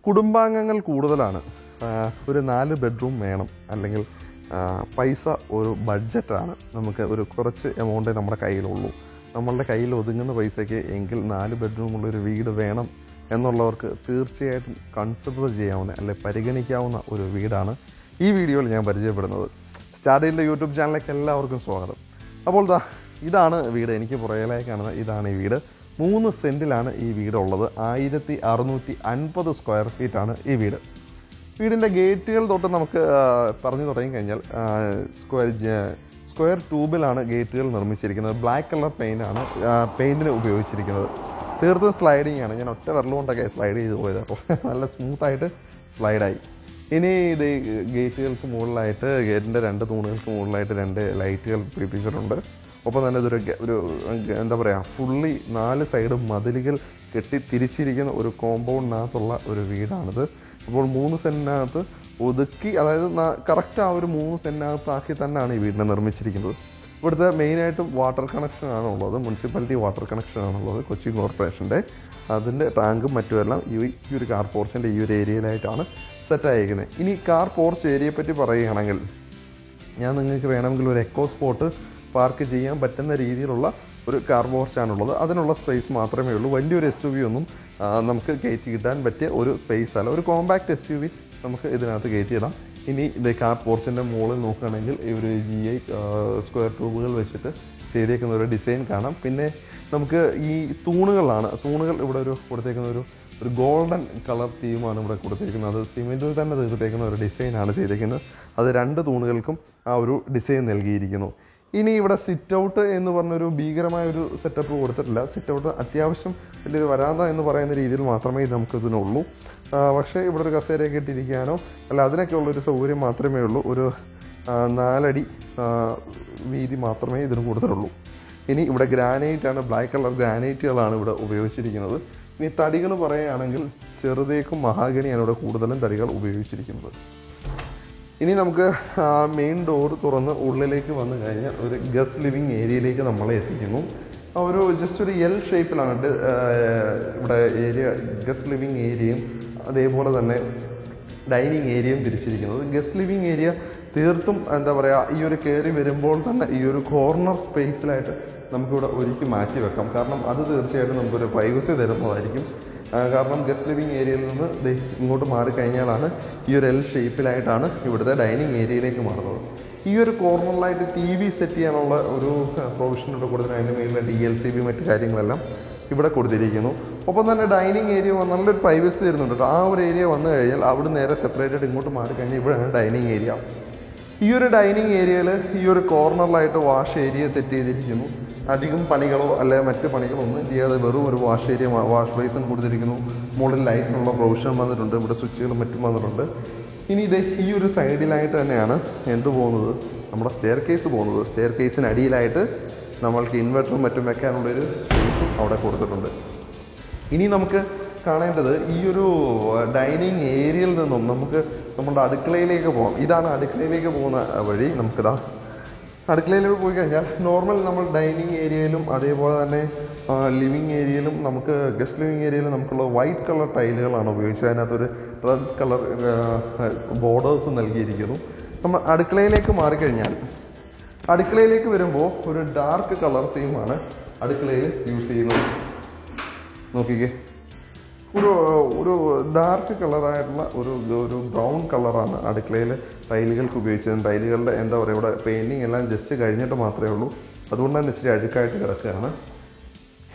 കുടുംബാംഗങ്ങൾ കൂടുതലാണ്, ഒരു 4 ബെഡ്റൂം വേണം, അല്ലെങ്കിൽ പൈസ ഒരു ബഡ്ജറ്റാണ്, നമുക്ക് ഒരു കുറച്ച് എമൗണ്ടേ നമ്മുടെ കയ്യിലുള്ളൂ, നമ്മളുടെ കയ്യിൽ ഒതുങ്ങുന്ന പൈസയ്ക്ക് എങ്കിൽ 4 ബെഡ്റൂമുള്ളൊരു വീട് വേണം എന്നുള്ളവർക്ക് തീർച്ചയായിട്ടും കൺസിഡർ ചെയ്യാവുന്ന അല്ലെങ്കിൽ പരിഗണിക്കാവുന്ന ഒരു വീടാണ് ഈ വീഡിയോയിൽ ഞാൻ പരിചയപ്പെടുന്നത്. സ്റ്റാർഡീലിൻ്റെ യൂട്യൂബ് ചാനലിലേക്ക് എല്ലാവർക്കും സ്വാഗതം. അപ്പോൾ ഇതാണ് വീട്, എനിക്ക് പുറകിലായി കാണുന്ന ഇതാണ് ഈ വീട്. 3 സെൻറ്റിലാണ് ഈ വീടുള്ളത്. 1650 സ്ക്വയർ ഫീറ്റാണ് ഈ വീട്. വീടിൻ്റെ ഗേറ്റുകൾ തൊട്ട് നമുക്ക് പറഞ്ഞു തുടങ്ങിക്കഴിഞ്ഞാൽ സ്ക്വയർ ട്യൂബിലാണ് ഗേറ്റുകൾ നിർമ്മിച്ചിരിക്കുന്നത്. ബ്ലാക്ക് കളർ പെയിൻ്റാണ് പെയിൻറ്റിന് ഉപയോഗിച്ചിരിക്കുന്നത്. തീർത്തും സ്ലൈഡിങ് ആണ്. ഞാൻ ഒറ്റ വിരലുകൊണ്ടൊക്കെ സ്ലൈഡ് ചെയ്ത് പോയത്, അപ്പോൾ നല്ല സ്മൂത്തായിട്ട് സ്ലൈഡായി. ഇനി ഇത് ഗേറ്റുകൾക്ക് മുകളിലായിട്ട്, ഗേറ്റിൻ്റെ 2 തൂണുകൾക്ക് മുകളിലായിട്ട് 2 ലൈറ്റുകൾ പിടിപ്പിച്ചിട്ടുണ്ട്. ഒപ്പം തന്നെ ഇതൊരു എന്താ പറയുക, ഫുള്ളി 4 സൈഡും മതിലുകൾ കെട്ടി തിരിച്ചിരിക്കുന്ന ഒരു കോമ്പൗണ്ടിനകത്തുള്ള ഒരു വീടാണിത്. അപ്പോൾ 3 സെൻറ്റിനകത്ത് ഒതുക്കി, അതായത് കറക്റ്റ് ആ ഒരു 3 സെൻറ്റിനകത്താക്കി തന്നെയാണ് ഈ വീടിനെ നിർമ്മിച്ചിരിക്കുന്നത്. ഇവിടുത്തെ മെയിനായിട്ടും വാട്ടർ കണക്ഷനാണ് ഉള്ളത്, മുനിസിപ്പാലിറ്റി വാട്ടർ കണക്ഷനാണുള്ളത്, കൊച്ചി കോർപ്പറേഷൻ്റെ. അതിൻ്റെ ടാങ്കും മറ്റുമെല്ലാം ഈ ഒരു കാർ പോർച്ചിൻ്റെ ഈ ഒരു ഏരിയയിലായിട്ടാണ് സെറ്റായിരിക്കുന്നത്. ഇനി കാർ പോർച്ച് ഏരിയയെ പറ്റി പറയുകയാണെങ്കിൽ, ഞാൻ നിങ്ങൾക്ക് വേണമെങ്കിൽ ഒരു എക്കോ സ്പോട്ട് പാർക്ക് ചെയ്യാൻ പറ്റുന്ന രീതിയിലുള്ള ഒരു കാർ പോർച്ചാണുള്ളത്. അതിനുള്ള സ്പേസ് മാത്രമേ ഉള്ളൂ. വലിയൊരു SUV ഒന്നും നമുക്ക് കയറ്റി ഇടാൻ പറ്റിയ ഒരു സ്പേസ് അല്ല. ഒരു കോമ്പാക്റ്റ് SUV നമുക്ക് ഇതിനകത്ത് കയറ്റിയിടാം. ഇനി ഇത് കാർ പോർച്ചിൻ്റെ മുകളിൽ നോക്കുകയാണെങ്കിൽ ഒരു GI സ്ക്വയർ ട്യൂബുകൾ വെച്ചിട്ട് ചെയ്തേക്കുന്ന ഒരു ഡിസൈൻ കാണാം. പിന്നെ നമുക്ക് ഈ തൂണുകൾ ഇവിടെ കൊടുത്തേക്കുന്ന ഒരു ഗോൾഡൻ കളർ തീമാണ് ഇവിടെ കൊടുത്തിരിക്കുന്നത്. അത് സിമെൻറ്റിൽ തന്നെ തീർത്തേക്കുന്ന ഒരു ഡിസൈനാണ് ചെയ്തേക്കുന്നത്. അത് 2 തൂണുകൾക്കും ആ ഒരു ഡിസൈൻ നൽകിയിരിക്കുന്നു. ഇനി ഇവിടെ സിറ്റ് ഔട്ട് എന്ന് പറഞ്ഞൊരു ഭീകരമായൊരു സെറ്റപ്പ് കൊടുത്തിട്ടില്ല. സിറ്റ് ഔട്ട് അത്യാവശ്യം വലിയൊരു വരാന്ത എന്ന് പറയുന്ന രീതിയിൽ മാത്രമേ നമുക്കിതിനുള്ളൂ. പക്ഷേ ഇവിടെ ഒരു കസേരയൊക്കെ ഇട്ടിരിക്കാനോ അല്ല അതിനൊക്കെ ഉള്ളൊരു സൗകര്യം മാത്രമേ ഉള്ളൂ. ഒരു 4 അടി വീതി മാത്രമേ ഇതിന് കൂടുതലുള്ളൂ. ഇനി ഇവിടെ ഗ്രാനൈറ്റാണ്, ബ്ലാക്ക് കളർ ഗ്രാനൈറ്റുകളാണ് ഇവിടെ ഉപയോഗിച്ചിരിക്കുന്നത്. ഇനി തടികൾ പറയുകയാണെങ്കിൽ ചെറുതേക്കും മഹാഗണിയാണ് ഇവിടെ കൂടുതലും തടികൾ ഉപയോഗിച്ചിരിക്കുന്നത്. ഇനി നമുക്ക് മെയിൻ ഡോർ തുറന്ന് ഉള്ളിലേക്ക് വന്നു കഴിഞ്ഞാൽ ഒരു ഗസ്റ്റ് ലിവിങ് ഏരിയയിലേക്ക് നമ്മളെ എത്തിക്കുന്നു. ജസ്റ്റ് ഒരു L ഷേപ്പിലാണ് ഇവിടെ ഏരിയ, ഗസ്റ്റ് ലിവിങ് ഏരിയയും അതേപോലെ തന്നെ ഡൈനിങ് ഏരിയയും തിരിച്ചിരിക്കുന്നത്. ഗസ്റ്റ് ലിവിങ് ഏരിയ തീർത്തും എന്താ പറയുക, ഈ ഒരു കയറി വരുമ്പോൾ തന്നെ ഈ ഒരു കോർണർ സ്പേസിലായിട്ട് നമുക്കിവിടെ ഒരുക്കി മാറ്റി വെക്കാം. കാരണം അത് തീർച്ചയായിട്ടും നമുക്കൊരു പ്രൈവസി തരുന്നതായിരിക്കും. കാരണം ഗസ്റ്റ് ലിവിങ് ഏരിയയിൽ നിന്ന് ഇങ്ങോട്ട് മാറിക്കഴിഞ്ഞാലാണ് ഈ ഒരു L ഷേപ്പിലായിട്ടാണ് ഇവിടുത്തെ ഡൈനിങ് ഏരിയയിലേക്ക് മാറുന്നത്. ഈ ഒരു കോർണറിലായിട്ട് TV സെറ്റ് ചെയ്യാനുള്ള ഒരു പ്രൊവിഷൻ ഇവിടെ കൊടുത്തിട്ട് അതിൻ്റെ മേലിൽ DLCB മറ്റു കാര്യങ്ങളെല്ലാം ഇവിടെ കൊടുത്തിരിക്കുന്നു. ഒപ്പം തന്നെ ഡൈനിങ് ഏരിയ നല്ലൊരു പ്രൈവസി തരുന്നുണ്ട്. ആ ഒരു ഏരിയ വന്നു കഴിഞ്ഞാൽ അവിടെ നേരെ സെപ്പറേറ്റഡ് ഇങ്ങോട്ട് മാറിക്കഴിഞ്ഞാൽ ഇവിടെയാണ് ഡൈനിങ് ഏരിയ. ഈ ഒരു ഡൈനിങ് ഏരിയയിൽ ഈ ഒരു കോർണറിലായിട്ട് വാഷ് ഏരിയ സെറ്റ് ചെയ്തിരിക്കുന്നു. അധികം പണികളോ അല്ലെങ്കിൽ മറ്റ് പണികളോ ഒന്നും ചെയ്യാതെ വെറും ഒരു വാഷ് ഏരിയ, വാഷ് ബേസിൻ കൊടുത്തിരിക്കുന്നു. മുകളിൽ ലൈറ്റിനുള്ള പ്രൊവിഷൻ വന്നിട്ടുണ്ട്, ഇവിടെ സ്വിച്ചുകളും മറ്റും വന്നിട്ടുണ്ട്. ഇനി ഈ ഒരു സൈഡിലായിട്ട് തന്നെയാണ് പോകുന്നത്, നമ്മുടെ സ്റ്റെയർ കേസ് പോകുന്നത്. സ്റ്റെയർ കേസിന് അടിയിലായിട്ട് നമ്മൾക്ക് ഇൻവെർട്ടറും മറ്റും വെക്കാനുള്ളൊരു സ്പേസും അവിടെ കൊടുത്തിട്ടുണ്ട്. ഇനി നമുക്ക് കാണേണ്ടത് ഈ ഒരു ഡൈനിങ് ഏരിയയിൽ നിന്നും നമുക്ക് നമ്മുടെ അടുക്കളയിലേക്ക് പോകാം. ഇതാണ് അടുക്കളയിലേക്ക് പോകുന്ന വഴി. നമുക്കിതാ അടുക്കളയിലേക്ക് പോയി കഴിഞ്ഞാൽ നോർമൽ നമ്മൾ ഡൈനിങ് ഏരിയയിലും അതേപോലെ തന്നെ ലിവിങ് ഏരിയയിലും നമുക്ക് ഗസ്റ്റ് ലിവിങ് ഏരിയയിലും നമുക്കുള്ള വൈറ്റ് കളർ ടൈലുകളാണ് ഉപയോഗിച്ചത്. അതിനകത്തൊരു റെഡ് കളർ ബോർഡേഴ്സ് നൽകിയിരിക്കുന്നു. നമ്മൾ അടുക്കളയിലേക്ക് മാറിക്കഴിഞ്ഞാൽ, അടുക്കളയിലേക്ക് വരുമ്പോൾ ഒരു ഡാർക്ക് കളർ തീമാണ് അടുക്കളയിൽ യൂസ് ചെയ്യുന്നത്. നോക്കിക്കേ, ഒരു ഡാർക്ക് കളറായിട്ടുള്ള ഒരു ബ്രൗൺ കളറാണ് അടുക്കളയിൽ ടൈലുകൾക്ക് ഉപയോഗിച്ചത്. ടൈലുകളുടെ എന്താ പറയുക, ഇവിടെ പെയിൻറ്റിങ് എല്ലാം ജസ്റ്റ് കഴിഞ്ഞിട്ട് മാത്രമേ ഉള്ളൂ. അതുകൊണ്ട് തന്നെ ഇച്ചിരി അഴുക്കായിട്ട് കിടക്കുകയാണ്.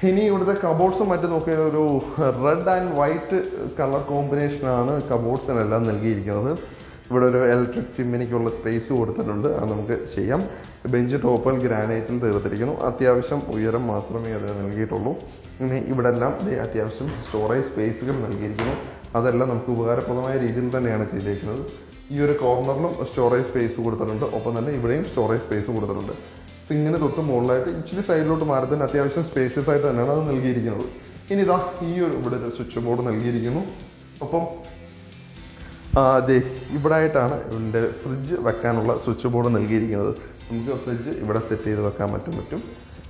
ഇനി ഇവിടുത്തെ കബോർഡ്സും മറ്റും നോക്കിയാൽ ഒരു റെഡ് ആൻഡ് വൈറ്റ് കളർ കോമ്പിനേഷനാണ് കബോർഡ്സിനെല്ലാം നൽകിയിരിക്കുന്നത്. ഇവിടെ ഒരു ഇലക്ട്രിക് ചിമ്മിനിക്കുള്ള സ്പേസ് കൊടുത്തിട്ടുണ്ട്, അത് നമുക്ക് ചെയ്യാം. ബെഞ്ച് ടോപ്പൽ ഗ്രാനൈറ്റിൽ തീർത്തിരിക്കുന്നു. അത്യാവശ്യം ഉയരം മാത്രമേ അത് നൽകിയിട്ടുള്ളൂ. ഇനി ഇവിടെ എല്ലാം അത്യാവശ്യം സ്റ്റോറേജ് സ്പേസുകൾ നൽകിയിരിക്കുന്നു. അതെല്ലാം നമുക്ക് ഉപകാരപ്രദമായ രീതിയിൽ തന്നെയാണ് ചെയ്തിരിക്കുന്നത്. ഈ ഒരു കോർണറിലും സ്റ്റോറേജ് സ്പേസ് കൊടുത്തിട്ടുണ്ട്. ഒപ്പം തന്നെ ഇവിടെയും സ്റ്റോറേജ് സ്പേസ് കൊടുത്തിട്ടുണ്ട്. സിങ്ങിന് തൊട്ട് മുകളിലായിട്ട് ഇച്ചിരി സൈഡിലോട്ട് മാറി തന്നെ അത്യാവശ്യം സ്പേഷ്യസ് ആയിട്ട് തന്നെയാണ് അത് നൽകിയിരിക്കുന്നത്. ഇനി ഇവിടെ ഒരു സ്വിച്ച് ബോർഡ് നൽകിയിരിക്കുന്നു. ഒപ്പം ഇവിടെ ആയിട്ടാണ് ഇതിൻ്റെ ഫ്രിഡ്ജ് വെക്കാനുള്ള സ്വിച്ച് ബോർഡ് നൽകിയിരിക്കുന്നത്. നമുക്ക് ഫ്രിഡ്ജ് ഇവിടെ സെറ്റ് ചെയ്ത് വെക്കാൻ പറ്റും.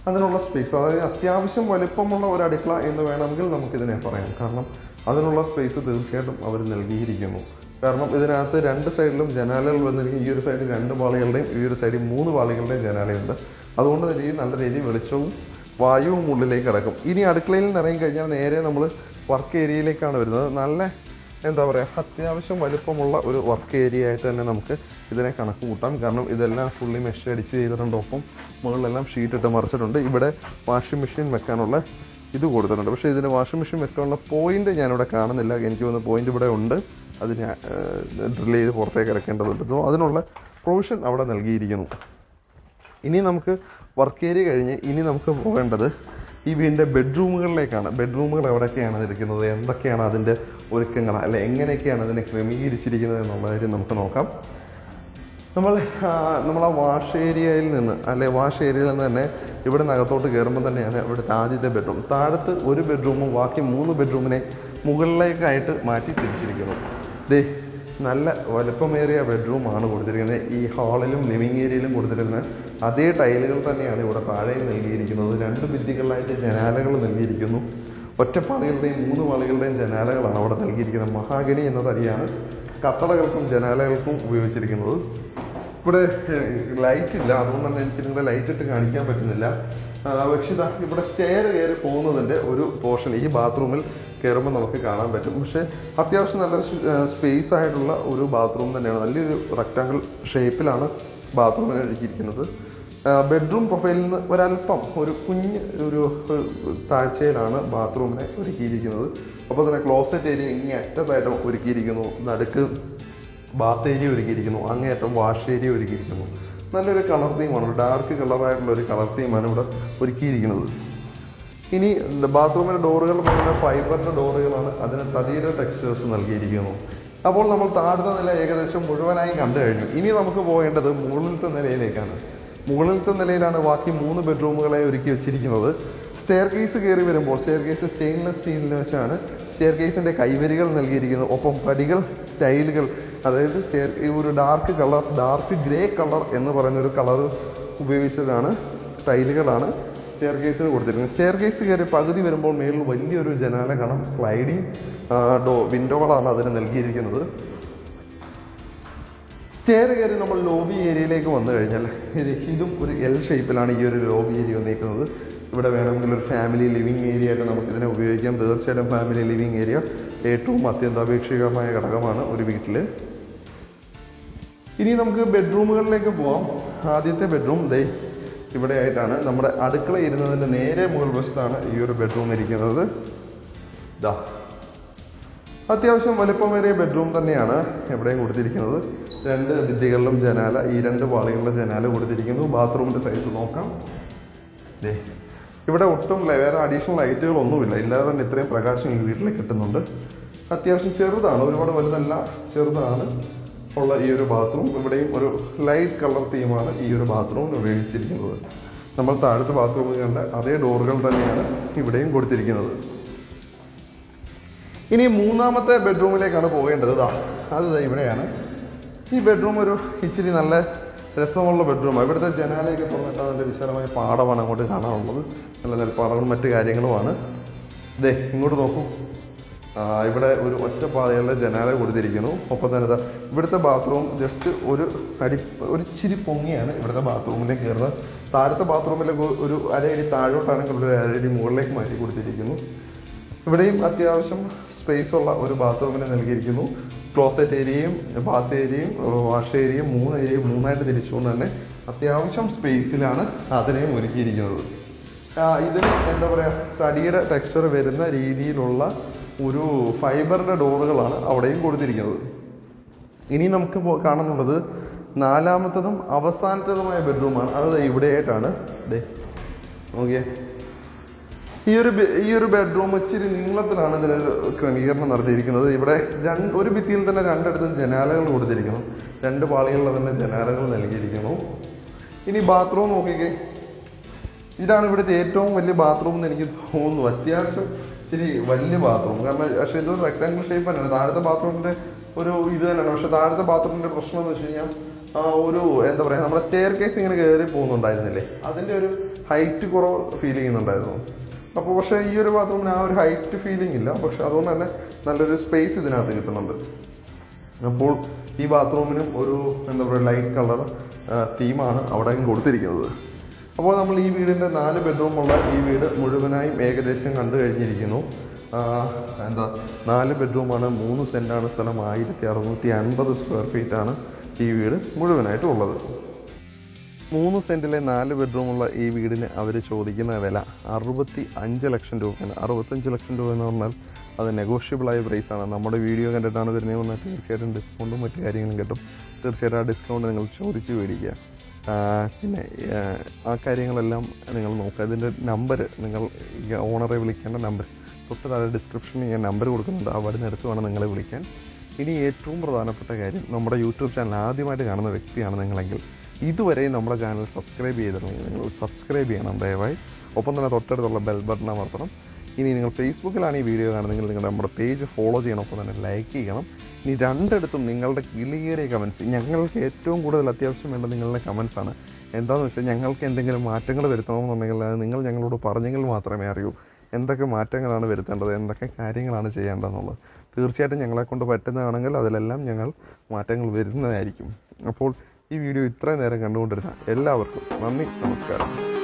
അതിനുള്ള സ്പേസ്, അതായത് അത്യാവശ്യം വലിപ്പമുള്ള ഒരു അടുക്കള എന്ന് വേണമെങ്കിൽ നമുക്കിതിനെ പറയാം. കാരണം അതിനുള്ള സ്പേസ് തീർച്ചയായിട്ടും അവർ നൽകിയിരിക്കുന്നു. കാരണം ഇതിനകത്ത് രണ്ട് സൈഡിലും ജനാലകൾ വന്നിരിക്കും. ഈ ഒരു സൈഡിൽ 2 പാളികളുടെയും ഈ ഒരു സൈഡിൽ 3 പാളികളുടെയും ജനാലയുണ്ട്. അതുകൊണ്ട് തന്നെ നല്ല രീതിയിൽ വെളിച്ചവും വായുവും ഉള്ളിലേക്ക് കിടക്കും. ഇനി അടുക്കളയിൽ നിന്ന് ഇറങ്ങി കഴിഞ്ഞാൽ നേരെ നമ്മൾ വർക്ക് ഏരിയയിലേക്കാണ് വരുന്നത്. നല്ല എന്താ പറയുക, അത്യാവശ്യം വലുപ്പമുള്ള ഒരു വർക്ക് ഏരിയ ആയിട്ട് തന്നെ നമുക്ക് ഇതിനെ കണക്ക് കൂട്ടാം. കാരണം ഇതെല്ലാം ഫുള്ളി മെഷ് അടിച്ച് ചെയ്തിട്ടുണ്ട്. ഒപ്പം മുകളിലെല്ലാം ഷീറ്റ് ഇട്ട് മറിച്ചിട്ടുണ്ട്. ഇവിടെ വാഷിംഗ് മെഷീൻ വെക്കാനുള്ള ഇത് കൊടുത്തിട്ടുണ്ട്. പക്ഷേ ഇതിന് വാഷിംഗ് മെഷീൻ വെക്കാനുള്ള പോയിന്റ് ഞാനിവിടെ കാണുന്നില്ല. എനിക്ക് തോന്നുന്നു പോയിന്റ് ഇവിടെ ഉണ്ട്. അത് ഞാൻ ഡ്രിൽ ചെയ്ത് പുറത്തേക്ക് ഇറക്കേണ്ടതുണ്ട്. അതിനുള്ള പ്രൊവിഷൻ അവിടെ നൽകിയിരിക്കുന്നു. ഇനി നമുക്ക് വർക്ക് ഏരിയ കഴിഞ്ഞ് ഇനി നമുക്ക് പോകേണ്ടത് ഈ വീടിൻ്റെ ബെഡ്റൂമുകളിലേക്കാണ്. ബെഡ്റൂമുകൾ എവിടെയൊക്കെയാണ് ഇരിക്കുന്നത്, എന്തൊക്കെയാണ് അതിൻ്റെ ഒരുക്കങ്ങൾ, അല്ലെ എങ്ങനെയൊക്കെയാണ് അതിനെ ക്രമീകരിച്ചിരിക്കുന്നത് എന്നുള്ള കാര്യം നമുക്ക് നോക്കാം. നമ്മൾ ആ വാഷ് ഏരിയയിൽ നിന്ന് വാഷ് ഏരിയയിൽ നിന്ന് തന്നെ ഇവിടെ അകത്തോട്ട് കയറുമ്പോൾ തന്നെയാണ് ഇവിടുത്തെ ആദ്യത്തെ ബെഡ്റൂം. താഴത്ത് ഒരു ബെഡ്റൂമും ബാക്കി 3 ബെഡ്റൂമിനെ മുകളിലേക്കായിട്ട് മാറ്റി തിരിച്ചിരിക്കുന്നു. നല്ല വലുപ്പമേറിയ ബെഡ്റൂമാണ് കൊടുത്തിരിക്കുന്നത്. ഈ ഹാളിലും ലിവിങ് ഏരിയയിലും കൊടുത്തിരിക്കുന്ന അതേ ടൈലുകൾ തന്നെയാണ് ഇവിടെ താഴെയും നൽകിയിരിക്കുന്നത്. 2 ഭിത്തികളിലായിട്ട് ജനാലകൾ നൽകിയിരിക്കുന്നു. ഒറ്റപ്പാളികളുടെയും 3 പാളികളുടെയും ജനാലകളാണ് അവിടെ നൽകിയിരിക്കുന്നത്. മഹാഗണി എന്ന തടിയാണ് കത്തടകൾക്കും ജനാലകൾക്കും ഉപയോഗിച്ചിരിക്കുന്നത്. ഇവിടെ ലൈറ്റ് ഇല്ല, അതുകൊണ്ട് തന്നെ എനിക്ക് നിങ്ങളെ ലൈറ്റ് ഇട്ട് കാണിക്കാൻ പറ്റുന്നില്ല. പക്ഷേ ഇവിടെ സ്റ്റെയർ കയറി പോകുന്നതിൻ്റെ ഒരു പോർഷൻ ഈ ബാത്റൂമിൽ കയറുമ്പോൾ നമുക്ക് കാണാൻ പറ്റും. പക്ഷേ അത്യാവശ്യം നല്ല സ്പേസ് ആയിട്ടുള്ള ഒരു ബാത്റൂം തന്നെയാണ്. നല്ലൊരു റെക്റ്റാങ്കിൾ ഷേപ്പിലാണ് ബാത്റൂമിനെ ഒരുക്കിയിരിക്കുന്നത്. ബെഡ്റൂം പ്രൊഫൈലിൽ നിന്ന് ഒരല്പം ഒരു കുഞ്ഞ് ഒരു താഴ്ചയിലാണ് ബാത്റൂമിനെ ഒരുക്കിയിരിക്കുന്നത്. അപ്പോൾ തന്നെ ക്ലോസറ്റ് ഏരിയ ഇങ്ങേ അറ്റത്തായിട്ട് ഒരുക്കിയിരിക്കുന്നു. നടുക്ക് ബാത്ത് ഏരിയ ഒരുക്കിയിരിക്കുന്നു. അങ്ങേയറ്റം വാഷ് ഏരിയ ഒരുക്കിയിരിക്കുന്നു. നല്ലൊരു കളർ തീമാണ്, ഡാർക്ക് കളറായിട്ടുള്ള ഒരു കളർ തീമാണ് ഇവിടെ ഒരുക്കിയിരിക്കുന്നത്. ഇനി ബാത്റൂമിൻ്റെ ഡോറുകൾ പറയുന്ന ഫൈബറിൻ്റെ ഡോറുകളാണ്. അതിന് തടിയുടെ ടെക്സ്ചേഴ്സ് നൽകിയിരിക്കുന്നു. അപ്പോൾ നമ്മൾ താഴ്ന്ന നില ഏകദേശം മുഴുവനായി കണ്ടു കഴിഞ്ഞു. ഇനി നമുക്ക് പോകേണ്ടത് മുകളിലത്തെ നിലയിലേക്കാണ്. മുകളിലത്തെ നിലയിലാണ് ബാക്കി 3 ബെഡ്റൂമുകളെ ഒരുക്കി വെച്ചിരിക്കുന്നത്. സ്റ്റെയർ കേസ് കയറി വരുമ്പോൾ സ്റ്റെയർ കേസ് സ്റ്റെയിൻലെസ് സ്റ്റീലിൽ വെച്ചാണ് സ്റ്റെയർ കേസിൻ്റെ കൈവരികൾ നൽകിയിരിക്കുന്നത്. ഒപ്പം പടികൾ ടൈലുകൾ, അതായത് ഈ ഒരു ഡാർക്ക് ഗ്രേ കളർ എന്ന് പറയുന്നൊരു കളർ ഉപയോഗിച്ചതാണ് ടൈലുകളാണ് സ്റ്റെയർ കേസിന് കൊടുത്തിരിക്കുന്നത്. സ്റ്റെയർ കേസ് കയറി പകുതി വരുമ്പോൾ മേളിൽ വലിയൊരു ജനാല കാണാം. സ്ലൈഡിങ് വിൻഡോകളാണ് അതിന് നൽകിയിരിക്കുന്നത്. സ്റ്റെയർ കയറി നമ്മൾ ലോബി ഏരിയയിലേക്ക് വന്നു കഴിഞ്ഞാൽ ഇതും ഒരു എൽ ഷേപ്പിലാണ് ഈ ഒരു ലോബി ഏരിയ വന്നിരിക്കുന്നത്. ഇവിടെ വേണമെങ്കിൽ ഒരു ഫാമിലി ലിവിങ് ഏരിയ ആയിട്ട് നമുക്കിതിനെ ഉപയോഗിക്കാം. തീർച്ചയായിട്ടും ഫാമിലി ലിവിങ് ഏരിയ ഏറ്റവും അത്യന്താപേക്ഷികമായ ഘടകമാണ് ഒരു വീട്ടിൽ. ഇനി നമുക്ക് ബെഡ്റൂമുകളിലേക്ക് പോവാം. ആദ്യത്തെ ബെഡ്റൂം ഇവിടെ ആയിട്ടാണ്. നമ്മുടെ അടുക്കള ഇരുന്നതിൻ്റെ നേരെ മുകൾ വശത്താണ് ഈ ഒരു ബെഡ്റൂം ഇരിക്കുന്നത്. അത്യാവശ്യം വലുപ്പമേറിയ ബെഡ്റൂം തന്നെയാണ് എവിടെയും കൊടുത്തിരിക്കുന്നത്. 2 ഭിത്തികളിലും ജനാല, ഈ 2 പാളികളിലെ ജനാല കൊടുത്തിരിക്കുന്നു. ബാത്റൂമിൻ്റെ സൈസ് നോക്കാം. ഇവിടെ ഒട്ടും വേറെ അഡീഷണൽ ലൈറ്റുകളൊന്നുമില്ല. ഇല്ലാതെ തന്നെ ഇത്രയും പ്രകാശം ഈ വീട്ടിൽ കിട്ടുന്നുണ്ട്. അത്യാവശ്യം ചെറുതാണ്, ഒരുപാട് വലുതല്ല, ചെറുതാണ് ഉള്ള ഈ ഒരു ബാത്റൂം. ഇവിടെയും ഒരു ലൈറ്റ് കളർ തീമാണ് ഈ ഒരു ബാത്റൂം ഉപയോഗിച്ചിരിക്കുന്നത്. നമ്മൾ താഴത്തെ ബാത്റൂമിൽ കണ്ട അതേ ഡോറുകൾ തന്നെയാണ് ഇവിടെയും കൊടുത്തിരിക്കുന്നത്. ഇനി 3ാമത്തെ ബെഡ്റൂമിലേക്കാണ് പോകേണ്ടത്. അത് ഇവിടെയാണ്. ഈ ബെഡ്റൂം ഒരു ഇച്ചിരി നല്ല രസമുള്ള ബെഡ്റൂമാണ്. ഇവിടുത്തെ ജനാലയൊക്കെ തുറന്നിട്ട് അതിൻ്റെ വിശാലമായ പാടമാണ് അങ്ങോട്ട് കാണാനുള്ളത്. നല്ല നെൽപ്പാടങ്ങളും മറ്റു കാര്യങ്ങളുമാണ്. ഇങ്ങോട്ട് നോക്കൂ. ഇവിടെ ഒരു ഒറ്റപ്പാതയുള്ള ജനാല കൊടുത്തിരിക്കുന്നു. ഒപ്പം തന്നെ ഇവിടുത്തെ ബാത്റൂം ജസ്റ്റ് ഒരു ഇച്ചിരി പൊങ്ങിയാണ് ഇവിടുത്തെ ബാത്റൂമിലേക്ക് കയറുന്നത്. താഴത്തെ ബാത്റൂമിലേക്ക് ഒരു അരയടി താഴോട്ടാണെങ്കിൽ ഒരു അരയടി മുകളിലേക്ക് മാറ്റി കൊടുത്തിരിക്കുന്നു. ഇവിടെയും അത്യാവശ്യം സ്പേസ് ഉള്ള ഒരു ബാത്റൂമിനെ നൽകിയിരിക്കുന്നു. ക്ലോസറ്റ് ഏരിയയും ബാത്ത് ഏരിയയും വാഷ് ഏരിയയും 3 ഏരിയയും 3ആയിട്ട് തിരിച്ചുകൊണ്ട് തന്നെ അത്യാവശ്യം സ്പേസിലാണ് അതിനെയും ഒരുക്കിയിരിക്കുന്നത്. ഇതിന് എന്താ പറയുക, തടിയുടെ ടെക്സ്ചർ വരുന്ന രീതിയിലുള്ള ഒരു ഫൈബറിൻ്റെ ഡോറുകളാണ് അവിടെയും കൊടുത്തിരിക്കുന്നത്. ഇനി നമുക്ക് കാണുന്നുള്ളത് 4ാമത്തതും അവസാനത്തതുമായ ബെഡ്റൂമാണ്. അത് ഇവിടെയായിട്ടാണ്. നോക്കിയേ, ഈ ഒരു ബെഡ്റൂം ഇച്ചിരി നീളത്തിലാണ് ഇതിനൊരു ക്രമീകരണം നടത്തിയിരിക്കുന്നത്. ഇവിടെ ഒരു ഭിത്തിയിൽ തന്നെ 2 ജനാലകൾ കൊടുത്തിരിക്കുന്നു. 2 പാളികളിൽ തന്നെ ജനാലകൾ നൽകിയിരിക്കുന്നു. ഇനി ബാത്റൂം നോക്കിക്കേ. ഇതാണ് ഇവിടുത്തെ ഏറ്റവും വലിയ ബാത്റൂം എന്ന് എനിക്ക് തോന്നുന്നു. അത്യാവശ്യം ഇച്ചിരി വലിയ ബാത്റൂം. കാരണം പക്ഷേ ഇതൊരു റെക്ടാങ്കിൾ ഷേപ്പ് തന്നെയാണ്. താഴത്തെ ബാത്റൂമിൻ്റെ ഒരു ഇത് തന്നെയാണ്. പക്ഷേ താഴത്തെ ബാത്റൂമിൻ്റെ പ്രശ്നം എന്ന് വെച്ച് കഴിഞ്ഞാൽ ഒരു എന്താ പറയുക, നമ്മുടെ സ്റ്റെയർ കേസ് ഇങ്ങനെ കയറി പോകുന്നുണ്ടായിരുന്നില്ലേ, അതിൻ്റെ ഒരു ഹൈറ്റ് കുറവ് ഫീൽ ചെയ്യുന്നുണ്ടായിരുന്നു. അപ്പോൾ പക്ഷേ ഈ ഒരു ബാത്റൂമിന് ആ ഒരു ഹൈറ്റ് ഫീലിംഗ് ഇല്ല, പക്ഷെ അതുകൊണ്ട് തന്നെ നല്ലൊരു സ്പേസ് ഇതിനകത്ത് കിട്ടുന്നുണ്ട്. അപ്പോൾ ഈ ബാത്റൂമിനും ഒരു എന്താ പറയുക ലൈറ്റ് കളർ തീമാണ് അവിടെയും കൊടുത്തിരിക്കുന്നത്. അപ്പോൾ നമ്മൾ ഈ വീടിൻ്റെ 4 ബെഡ്റൂമുള്ള ഈ വീട് മുഴുവനായും ഏകദേശം കണ്ടു കഴിഞ്ഞിരിക്കുന്നു. 4 ബെഡ്റൂമാണ്, 3 സെൻറ്റാണ് സ്ഥലം, 1650 സ്ക്വയർ ഫീറ്റാണ് ഈ വീട് മുഴുവനായിട്ടും ഉള്ളത്. 3 സെൻറ്റിലെ 4 ബെഡ്റൂമുള്ള ഈ വീടിന് അവർ ചോദിക്കുന്ന വില 65 ലക്ഷം രൂപയാണ്. 65 ലക്ഷം രൂപ എന്ന് പറഞ്ഞാൽ അത് നെഗോഷ്യബിളായ പ്രൈസാണ്. നമ്മുടെ വീഡിയോ കണ്ടിട്ടാണ് വരുന്നതെന്ന് തീർച്ചയായിട്ടും ഡിസ്കൗണ്ടും മറ്റു കാര്യങ്ങളും കിട്ടും. തീർച്ചയായിട്ടും ആ ഡിസ്കൗണ്ട് നിങ്ങൾ ചോദിച്ച് മേടിക്കുക. പിന്നെ ആ കാര്യങ്ങളെല്ലാം നിങ്ങൾ നോക്കുക. ഇതിൻ്റെ നമ്പർ നിങ്ങൾ ഓണറെ വിളിക്കേണ്ട നമ്പർ തൊട്ട് താഴെ ഡിസ്ക്രിപ്ഷനിൽ ഞാൻ നമ്പർ കൊടുക്കുന്നുണ്ട്. ആ വരുന്നിടത്ത് വേണം നിങ്ങളെ വിളിക്കാൻ. ഇനി ഏറ്റവും പ്രധാനപ്പെട്ട കാര്യം, നമ്മുടെ യൂട്യൂബ് ചാനൽ ആദ്യമായിട്ട് കാണുന്ന വ്യക്തിയാണ് നിങ്ങളെങ്കിൽ ഇതുവരെയും നമ്മുടെ ചാനൽ സബ്സ്ക്രൈബ് ചെയ്തിട്ടുണ്ടെങ്കിൽ നിങ്ങൾ സബ്സ്ക്രൈബ് ചെയ്യണം ദയവായി. ഒപ്പം തന്നെ തൊട്ടടുത്തുള്ള ബെൽ ബട്ടൺ അമർത്തണം. ഇനി നിങ്ങൾ ഫേസ്ബുക്കിലാണ് ഈ വീഡിയോ കാണുന്നതെങ്കിൽ നിങ്ങളുടെ നമ്മുടെ പേജ് ഫോളോ ചെയ്യണം, ഒപ്പം തന്നെ ലൈക്ക് ചെയ്യണം. ഇനി രണ്ടിടത്തും നിങ്ങളുടെ കിളിയേറിയ കമൻറ്റ്സ്, ഞങ്ങൾക്ക് ഏറ്റവും കൂടുതൽ അത്യാവശ്യം വേണ്ട നിങ്ങളുടെ കമൻറ്റ്സാണ്. എന്താണെന്ന് വെച്ചാൽ ഞങ്ങൾക്ക് എന്തെങ്കിലും മാറ്റങ്ങൾ വരുത്തണമെന്നുണ്ടെങ്കിൽ അത് നിങ്ങൾ ഞങ്ങളോട് പറഞ്ഞെങ്കിൽ മാത്രമേ അറിയൂ എന്തൊക്കെ മാറ്റങ്ങളാണ് വരുത്തേണ്ടത്, എന്തൊക്കെ കാര്യങ്ങളാണ് ചെയ്യേണ്ടതെന്നുള്ളത്. തീർച്ചയായിട്ടും ഞങ്ങളെക്കൊണ്ട് പറ്റുന്നതാണെങ്കിൽ അതിലെല്ലാം ഞങ്ങൾ മാറ്റങ്ങൾ വരുന്നതായിരിക്കും. അപ്പോൾ ഈ വീഡിയോ ഇത്രയും നേരം കണ്ടുകൊണ്ടിരുന്ന എല്ലാവർക്കും നന്ദി, നമസ്കാരം.